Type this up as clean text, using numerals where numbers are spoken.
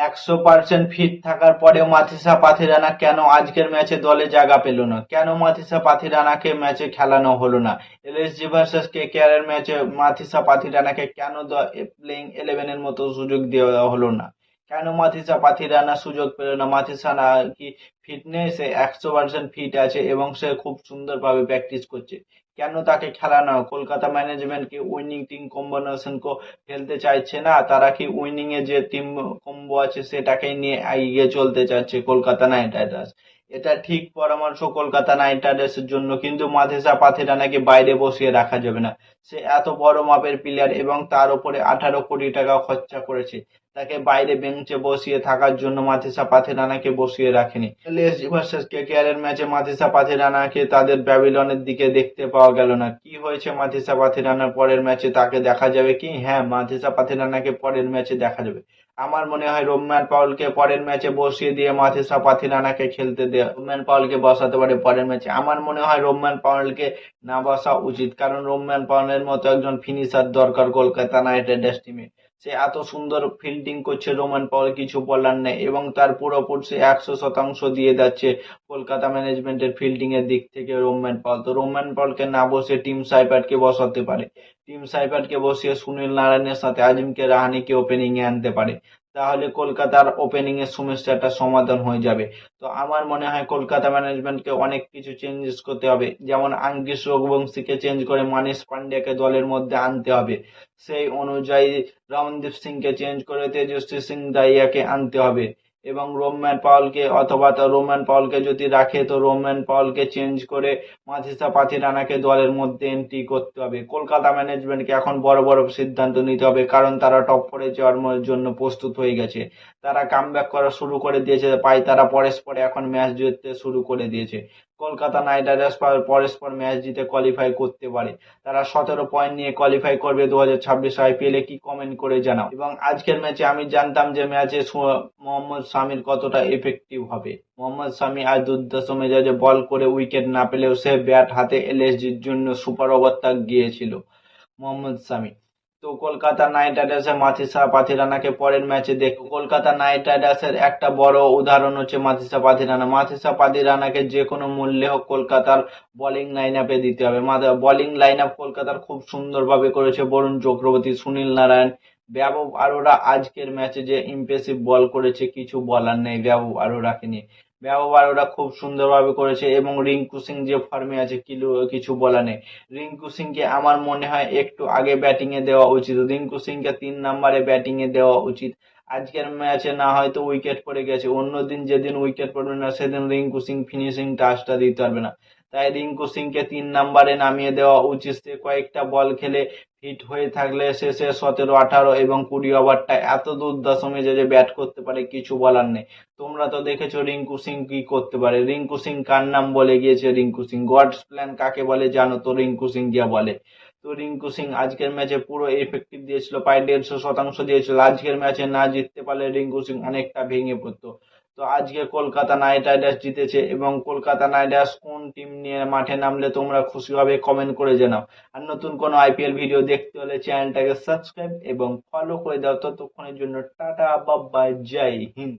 100% fit থাকার পরেও মাথিসা পাথিরানা কেন আজকের ম্যাচে দলে জায়গা পেল না? কেন মাথিসা পাথিরানাকে ম্যাচে খেলানো হলো না? এলএসজি ভার্সেস কেকেআর এর ম্যাচে মাথিসা পাথিরানাকে কেন প্লেইং 11 এর মতো সুযোগ দেওয়া হলো না? কেন মাথিসা পাথিরানা সুযোগ পেল না? মাথিসা কি ফিটনেসে 100% ফিট আছে এবং সে খুব সুন্দরভাবে প্র্যাকটিস করছে। কেন তাকে খেলানো? কলকাতা ম্যানেজমেন্ট কি উইনিং টিম কম্বিনেশন খেলতে চাইছে না? তারা কি উইনিং এ যে টিম কম্বো আছে সেটাকে নিয়ে এগিয়ে চলতে চাচ্ছে কলকাতা নাইট রাইডার্স? এটা ঠিক পরামর্শ কলকাতা নাইট রাইডার্স এর জন্য, কিন্তু মাথিসা পাথিরানাকে বাইরে বসিয়ে রাখা যাবে না। সে এত বড় মাপের প্লেয়ার এবং তার উপরে 18 কোটি টাকা খরচা করেছে। তাকে বাইরে বেঞ্চে বসিয়ে থাকার জন্য মাথিসা পাথিরানাকে বসিয়ে রাখেনি। এলএসজি ভার্সেস কেকেআর এর ম্যাচে মাথিসা পাথিরানাকে তাদের প্যাভিলিয়নের দিকে দেখতে পাওয়া গেল না। কি হয়েছে মাথিসা পাথিরানার পরের ম্যাচে তাকে দেখা যাবে কি? হ্যাঁ, মাথিসা পাথিরানাকে পরের ম্যাচে দেখা যাবে। আমার মনে হয় রোম্যান পাউলকে পরের ম্যাচে বসিয়ে দিয়ে মাথিসা পাথিরানাকে খেলতে দেয়া, রোম্যান পাউলকে বসাতে পারে পরের ম্যাচে। আমার মনে হয় রোম্যান পাউলকে না বসা উচিত, কারণ রোম্যান পাউলের মতো একজন ফিনিশার দরকার কলকাতা নাইট রাইডার্স টিমে। সে এত সুন্দর ফিল্ডিং করছে, রোম্যান পাউল কিছু বলার নেই এবং তার পুরোপুরি সে 100% দিয়ে যাচ্ছে কলকাতা ম্যানেজমেন্টের ফিল্ডিং এর দিক থেকে রোম্যান পাউল। তো রোম্যান পাউলকে না বসে টিম সাইপারকে বসাতে পারে। টিম সাইপারকে বসিয়ে সুনীল নারায়ণের সাথে আজিমকে রাহানেকে ওপেনিং এ আনতে পারে। তাহলে কলকাতার ওপেনিং এর সমস্যাটা সমাধান হয়ে যাবে। তো আমার মনে হয় কলকাতা ম্যানেজমেন্টকে অনেক কিছু চেঞ্জেস করতে হবে, যেমন আঙ্কিশ রঘুবংশীকে চেঞ্জ করে মানিশ পান্ডেকে দলের মধ্যে আনতে হবে। সেই অনুযায়ী রমনদীপ সিংকে চেঞ্জ করে তেজস্বী সিং দাহিয়াকে আনতে হবে এবং রোম্যান পাউলকে, অথবা তো রোম্যান পাউলকে যদি রাখে তো রোম্যান পাউলকে চেঞ্জ করে মাথিসা পাথিরানাকে দলের মধ্যে এন্ট্রি করতে হবে। কলকাতা ম্যানেজমেন্টকে এখন বড় বড় সিদ্ধান্ত নিতে হবে, কারণ তারা টপ ফোরে যাওয়ার জন্য প্রস্তুত হয়ে গেছে। তারা কামব্যাক করা শুরু করে দিয়েছে, তারা পরস্পরে এখন ম্যাচ জিততে শুরু করে দিয়েছে। কলকাতা নাইট রাইডার্স পরস্পর ম্যাচ জিতে কোয়ালিফাই করতে পারে। তারা 17 পয়েন্ট নিয়ে কোয়ালিফাই করবে 2026 আইপিএল এ। কি কমেন্ট করে জানাও। এবং আজকের ম্যাচে আমি জানতাম যে ম্যাচে মোহাম্মদ শামির কতটা এফেক্টিভ হবে। মোহাম্মদ শামি আজ দুর্ধর্ষ মেজাজে বল করে উইকেট না পেলেও সে ব্যাট হাতে এলএসজির জন্য সুপার ওভার তাক গিয়েছিল মোহাম্মদ শামি। তো কলকাতা নাইট রাইডার্সের মাথিসা পাথিরানাকে পরের ম্যাচে দেখো। কলকাতা নাইট রাইডার্সের একটা বড় উদাহরণ হচ্ছে মাথিসা পাথিরানা। মাথিসা পাথিরানাকে যে কোনো মূল্যে হোক কলকাতার বোলিং লাইন আপে দিতে হবে। বোলিং লাইন আপ কলকাতার খুব সুন্দরভাবে করেছে বরুণ চক্রবর্তী, সুনীল নারায়ণ, ব্যবব আরোরা। আজকের ম্যাচে যে ইমপ্রেসিভ বল করেছে, কিছু বলার নেই ব্যবব আরোরাকে নিয়ে। ব্যবব আরোরা খুব সুন্দরভাবে করেছে এবং রিঙ্কু সিং যে ফর্মে আছে, কিছু বলার নেই। রিঙ্কু সিংকে আমার মনে হয় একটু আগে ব্যাটিং এ দেওয়া উচিত। রিঙ্কু সিংকে 3 নম্বরে ব্যাটিং এ দেওয়া উচিত। আজকের ম্যাচে না হয়তো উইকেট পড়ে গেছে, অন্যদিন যেদিন উইকেট পড়বে না সেদিন রিঙ্কু সিং ফিনিশিং টাচটা দিতে পারবে না। তাই রিঙ্কু সিংকে 3 নম্বরে নামিয়ে দেওয়া উচিত। সে কয়েকটা বল খেলে ফিট হয়ে থাকলে শেষে 17, 18 এবং 20 ওভারটা এত দুর্দশ মেজাজে ব্যাট করতে পারে, কিছু বলার নেই। তোমরা তো দেখেছো রিঙ্কু সিং কি করতে পারে। রিঙ্কু সিং কার নাম বলে গিয়েছে? রিঙ্কু সিং গডস প্ল্যান কাকে বলে জানো তো? রিঙ্কু সিং গিয়া বলে। তো রিঙ্কু সিং আজকের ম্যাচে পুরো এফেক্টিভ দিয়েছিল, প্রায় 150% দিয়েছিল। আজকের ম্যাচে না জিততে পারলে রিঙ্কু সিং অনেকটা ভেঙে পড়তো। তো আজকে কলকাতা নাইট রাইডার্স জিতেছে এবং কলকাতা নাইট রাইডার্স কোন টিম নিয়ে মাঠে নামলে তোমরা খুশি হবে কমেন্ট করে জানাও। আর নতুন কোনো আইপিএল ভিডিও দেখতে হলে চ্যানেলটাকে সাবস্ক্রাইব এবং ফলো করে দাও। ততক্ষণের জন্য টাটা, বাই বাই, জয় হিন্দ।